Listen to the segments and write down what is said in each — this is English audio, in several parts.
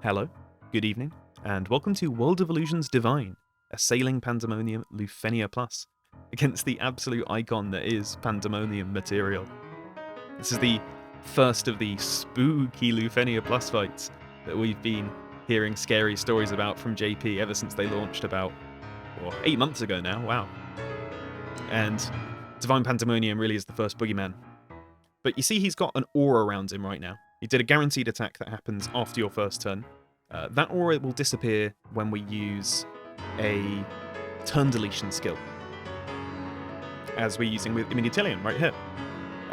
Hello, good evening, and welcome to World of Illusions Divine, a sailing Pandemonium Lufenia Plus, against the absolute icon that is Pandemonium material. This is the first of the spooky Lufenia Plus fights that we've been hearing scary stories about from JP ever since they launched about 8 months ago now, wow. And Divine Pandemonium really is the first boogeyman. But you see he's got an aura around him right now. He did a guaranteed attack that happens after your first turn. That aura will disappear when we use a turn deletion skill, as we're using with Amidatelion right here.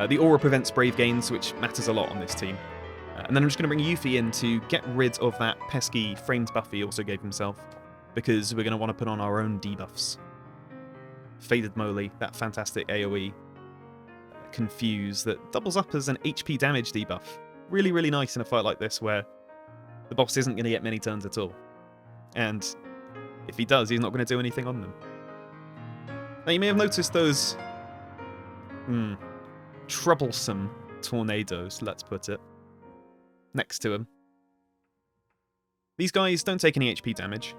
The aura prevents brave gains, which matters a lot on this team. And then I'm just going to bring Yuffie in to get rid of that pesky frames buff he also gave himself, because we're going to want to put on our own debuffs. Faded Moly, that fantastic AoE. Confuse that doubles up as an HP damage debuff. Really, really nice in a fight like this where the boss isn't going to get many turns at all. And if he does, he's not going to do anything on them. Now you may have noticed those troublesome tornadoes, let's put it, next to him. These guys don't take any HP damage,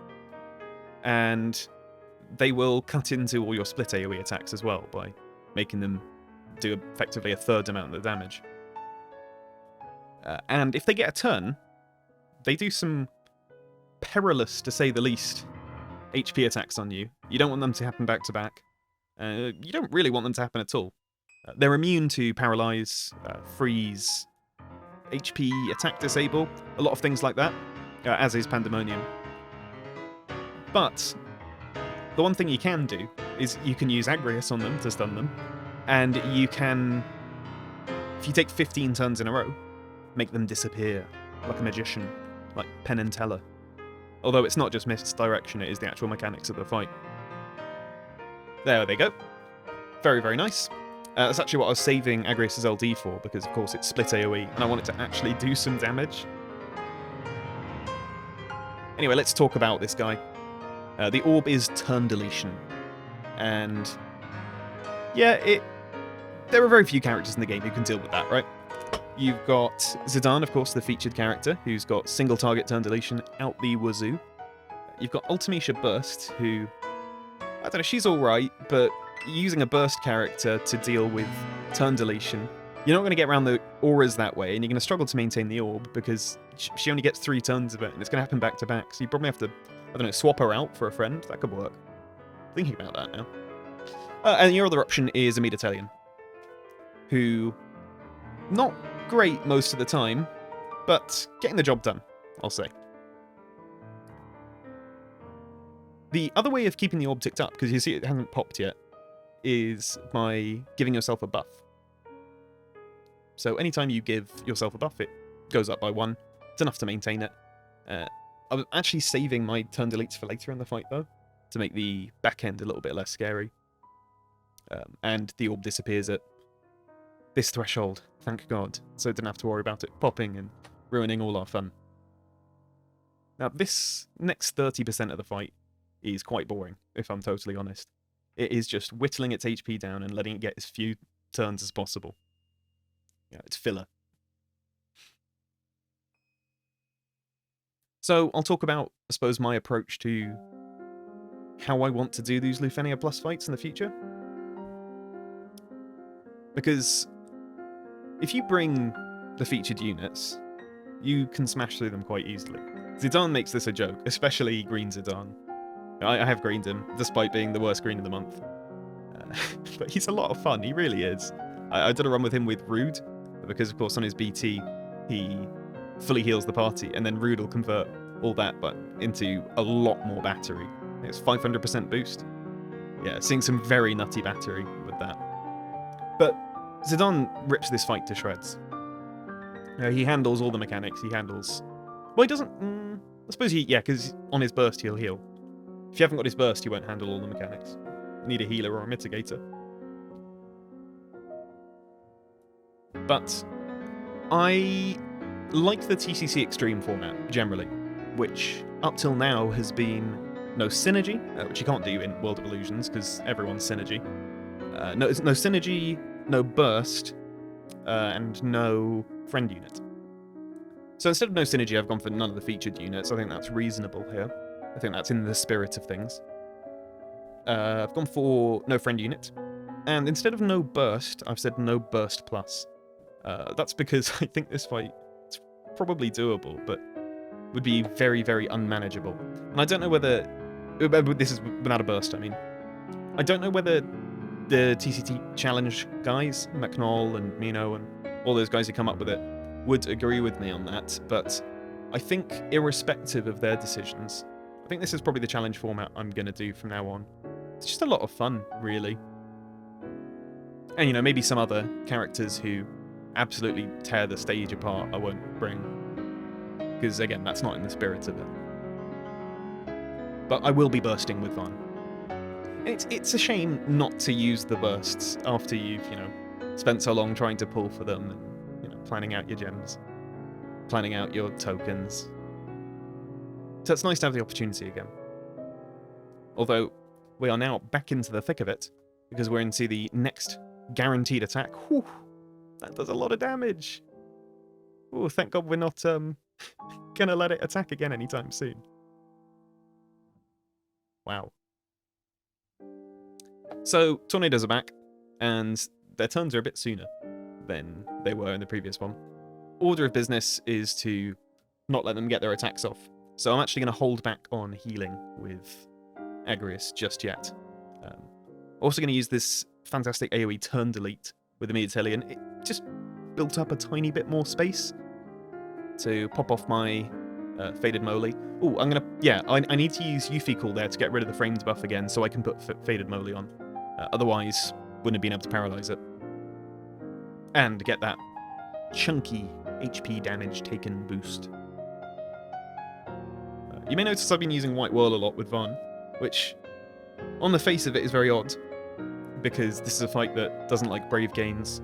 and they will cut into all your split AoE attacks as well by making them do effectively a third amount of the damage. And if they get a turn, they do some perilous, to say the least, HP attacks on you. You don't want them to happen back to back. You don't really want them to happen at all. They're immune to paralyze, freeze, HP attack disable, a lot of things like that, as is Pandemonium. But the one thing you can do is you can use Agrias on them to stun them, and you can, if you take 15 turns in a row, make them disappear like a magician, like Penn and Teller. Although it's not just misdirection, it is the actual mechanics of the fight. There they go. Very, very nice. That's actually what I was saving Agrias' LD for, because of course it's split AoE, and I want it to actually do some damage. Anyway, let's talk about this guy. The orb is turn deletion. And yeah, there are very few characters in the game who can deal with that, right? You've got Zidane, of course, the featured character, who's got single target turn deletion out the wazoo. You've got Ultimecia Burst, who, I don't know, she's alright, but using a burst character to deal with turn deletion, you're not going to get around the auras that way, and you're going to struggle to maintain the orb, because she only gets 3 turns of it, and it's going to happen back to back, so you probably have to, I don't know, swap her out for a friend. That could work. Thinking about that now. And your other option is Amidatelion, who, not great most of the time, but getting the job done, I'll say. The other way of keeping the orb ticked up, because you see it hasn't popped yet, is by giving yourself a buff. So anytime you give yourself a buff, it goes up by 1. It's enough to maintain it. I was actually saving my turn deletes for later in the fight, though, to make the back end a little bit less scary. And the orb disappears at this threshold, thank God, so I didn't have to worry about it popping and ruining all our fun. Now, this next 30% of the fight is quite boring, if I'm totally honest. It is just whittling its HP down and letting it get as few turns as possible. Yeah, it's filler. So, I'll talk about, I suppose, my approach to how I want to do these Lufenia Plus fights in the future. Because if you bring the featured units, you can smash through them quite easily. Zidane makes this a joke, especially Green Zidane. I have greened him, despite being the worst green of the month. But he's a lot of fun, he really is. I did a run with him with Rude, because of course on his BT, he fully heals the party, and then Rude will convert all that but into a lot more battery. It's 500% boost. Yeah, seeing some very nutty battery with that. But Zidane rips this fight to shreds. He handles all the mechanics, he handles... Well, he doesn't... I suppose he... Yeah, because on his burst he'll heal. If you haven't got his burst, you won't handle all the mechanics. You need a healer or a mitigator. But I like the TCC X-Treme format, generally, which up till now has been no synergy, which you can't do in World of Illusions, because everyone's synergy. No synergy, no burst, and no friend unit. So instead of no synergy, I've gone for none of the featured units. I think that's reasonable here. I think that's in the spirit of things. I've gone for no friend unit. And instead of no burst, I've said no burst plus. That's because I think this fight is probably doable, but would be very, very unmanageable. And I don't know whether... This is without a burst, I mean. I don't know whether the TCT challenge guys, McNoll and Mino and all those guys who come up with it, would agree with me on that, but I think irrespective of their decisions, I think this is probably the challenge format I'm going to do from now on. It's just a lot of fun, really. And, you know, maybe some other characters who absolutely tear the stage apart I won't bring. Because, again, that's not in the spirit of it. But I will be bursting with Vaan. It's a shame not to use the bursts after you've, you know, spent so long trying to pull for them and, you know, planning out your gems, planning out your tokens. So it's nice to have the opportunity again. Although, we are now back into the thick of it, because we're into the next guaranteed attack. Whew, that does a lot of damage. Oh, thank God we're not gonna let it attack again anytime soon. Wow. So, tornadoes are back, and their turns are a bit sooner than they were in the previous one. Order of business is to not let them get their attacks off. So I'm actually going to hold back on healing with Agrias just yet. Also going to use this fantastic AoE turn delete with Amidatelion. It just built up a tiny bit more space to pop off my Faded Moly. Oh, I'm going to... Yeah, I need to use Yuffie Cool there to get rid of the framed buff again so I can put Faded Moly on. Otherwise, wouldn't have been able to paralyze it. And get that chunky HP damage taken boost. You may notice I've been using White Whirl a lot with Vaan, which, on the face of it, is very odd, because this is a fight that doesn't like Brave Gains,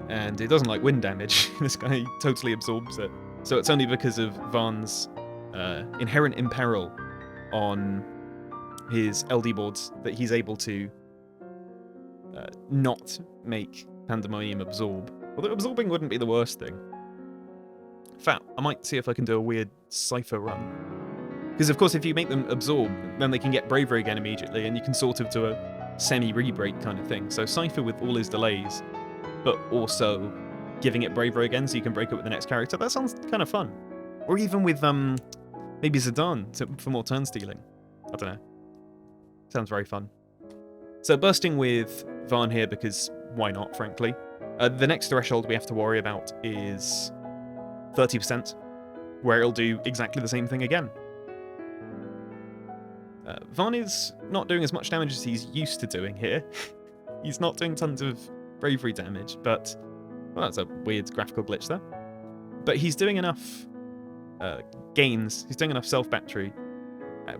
and it doesn't like wind damage. This guy totally absorbs it. So it's only because of Vaan's inherent imperil on his LD boards that he's able to not make Pandemonium absorb. Although absorbing wouldn't be the worst thing. In fact, I might see if I can do a weird Cypher run. Because of course if you make them absorb, then they can get Bravery again immediately, and you can sort of do a semi-re-break kind of thing. So Cypher with all his delays, but also giving it Bravery again so you can break it with the next character, that sounds kind of fun. Or even with maybe Zidane for more turn stealing. I don't know. Sounds very fun. So bursting with Vaan here because why not, frankly. The next threshold we have to worry about is 30%, where it'll do exactly the same thing again. Vaan is not doing as much damage as he's used to doing here. He's not doing tons of bravery damage, but... Well, that's a weird graphical glitch there. But he's doing enough gains, he's doing enough self-battery,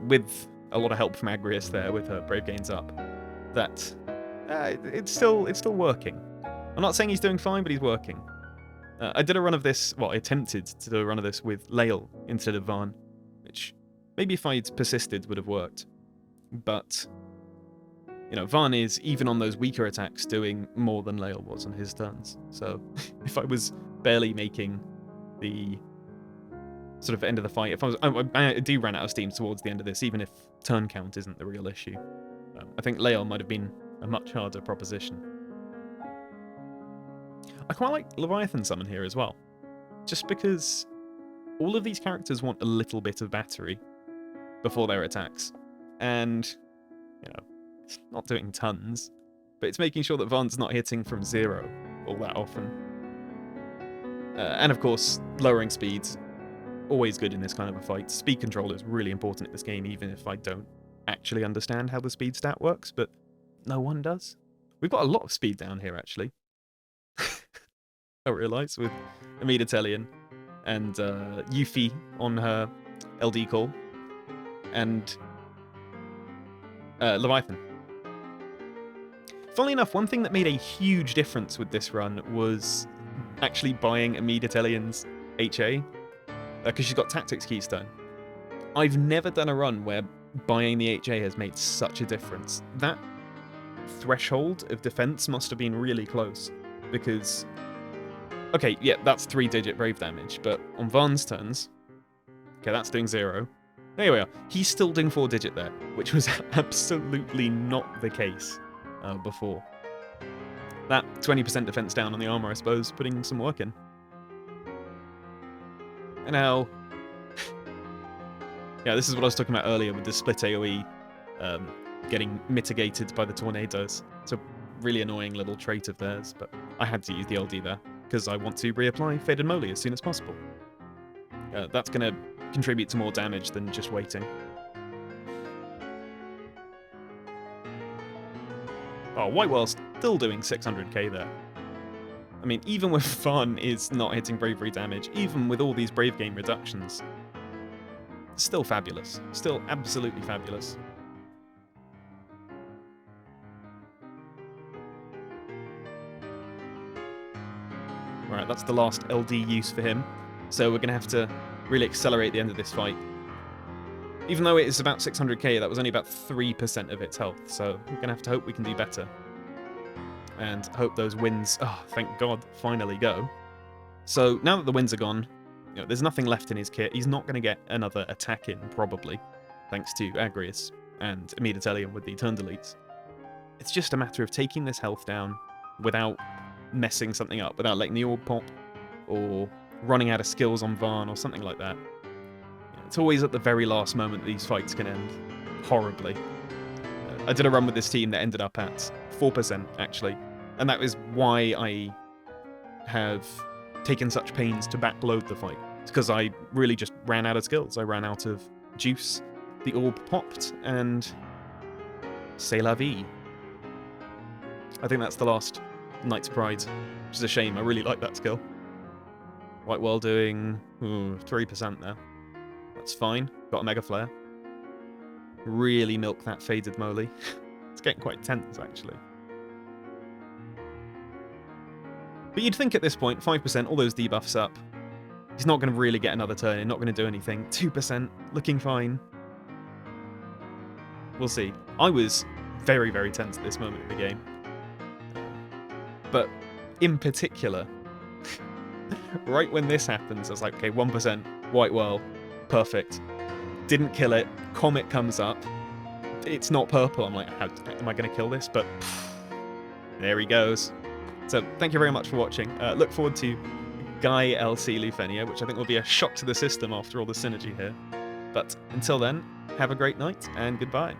with a lot of help from Agrias there with her brave gains up, that it's still working. I'm not saying he's doing fine, but he's working. I did a run of this, well, I attempted to do a run of this with Lael instead of Vaan, which maybe if I'd persisted would have worked. But, you know, Vaan is, even on those weaker attacks, doing more than Lael was on his turns. So, if I was barely making the sort of end of the fight, if I do run out of steam towards the end of this, even if turn count isn't the real issue. I think Lael might have been a much harder proposition. I quite like Leviathan Summon here as well, just because all of these characters want a little bit of battery before their attacks, and, you know, it's not doing tons, but it's making sure that Vaan's not hitting from 0 all that often. And of course, lowering speeds, always good in this kind of a fight. Speed control is really important in this game, even if I don't actually understand how the speed stat works, but no one does. We've got a lot of speed down here, actually. I realise, with Amidatelion and Yuffie on her LD call, and Leviathan. Funnily enough, one thing that made a huge difference with this run was actually buying Amidatellion's HA, because she's got Tactics Keystone. I've never done a run where buying the HA has made such a difference. That threshold of defense must have been really close, because Okay, yeah, that's 3-digit brave damage, but on Vaan's turns... Okay, that's doing 0. There we are. He's still doing 4-digit there, which was absolutely not the case before. That 20% defense down on the armor, I suppose, putting some work in. And now... yeah, this is what I was talking about earlier with the split AoE getting mitigated by the tornadoes. It's a really annoying little trait of theirs, but I had to use the LD there, because I want to reapply Faded Moly as soon as possible. That's going to contribute to more damage than just waiting. Oh, White Whale's still doing 600k there. I mean, even with Vaan is not hitting bravery damage, even with all these brave game reductions, still fabulous. Still absolutely fabulous. Right, that's the last LD use for him. So we're going to have to really accelerate the end of this fight. Even though it is about 600k, that was only about 3% of its health. So we're going to have to hope we can do better. And hope those wins, oh, thank God, finally go. So now that the wins are gone, you know, there's nothing left in his kit. He's not going to get another attack in, probably, thanks to Agrias and Amidatelion with the turn deletes. It's just a matter of taking this health down without messing something up, without letting the orb pop, or running out of skills on Vaan, or something like that. It's always at the very last moment that these fights can end horribly. I did a run with this team that ended up at 4%, actually, and that is why I have taken such pains to backload the fight. It's because I really just ran out of skills. I ran out of juice, the orb popped, and c'est la vie. I think that's the last Knight's Pride, which is a shame. I really like that skill. White Whale doing 3% there. That's fine. Got a Mega Flare. Really milk that Faded Moly. It's getting quite tense, actually. But you'd think at this point, 5%, all those debuffs up. He's not going to really get another turn. He's not going to do anything. 2%, looking fine. We'll see. I was very, very tense at this moment in the game. But in particular, right when this happens, I was like, okay, 1%, White Whale, perfect. Didn't kill it. Comet comes up. It's not purple. I'm like, how am I going to kill this? But there he goes. So thank you very much for watching. Look forward to Guy LC Lufenia, which I think will be a shock to the system after all the synergy here. But until then, have a great night and goodbye.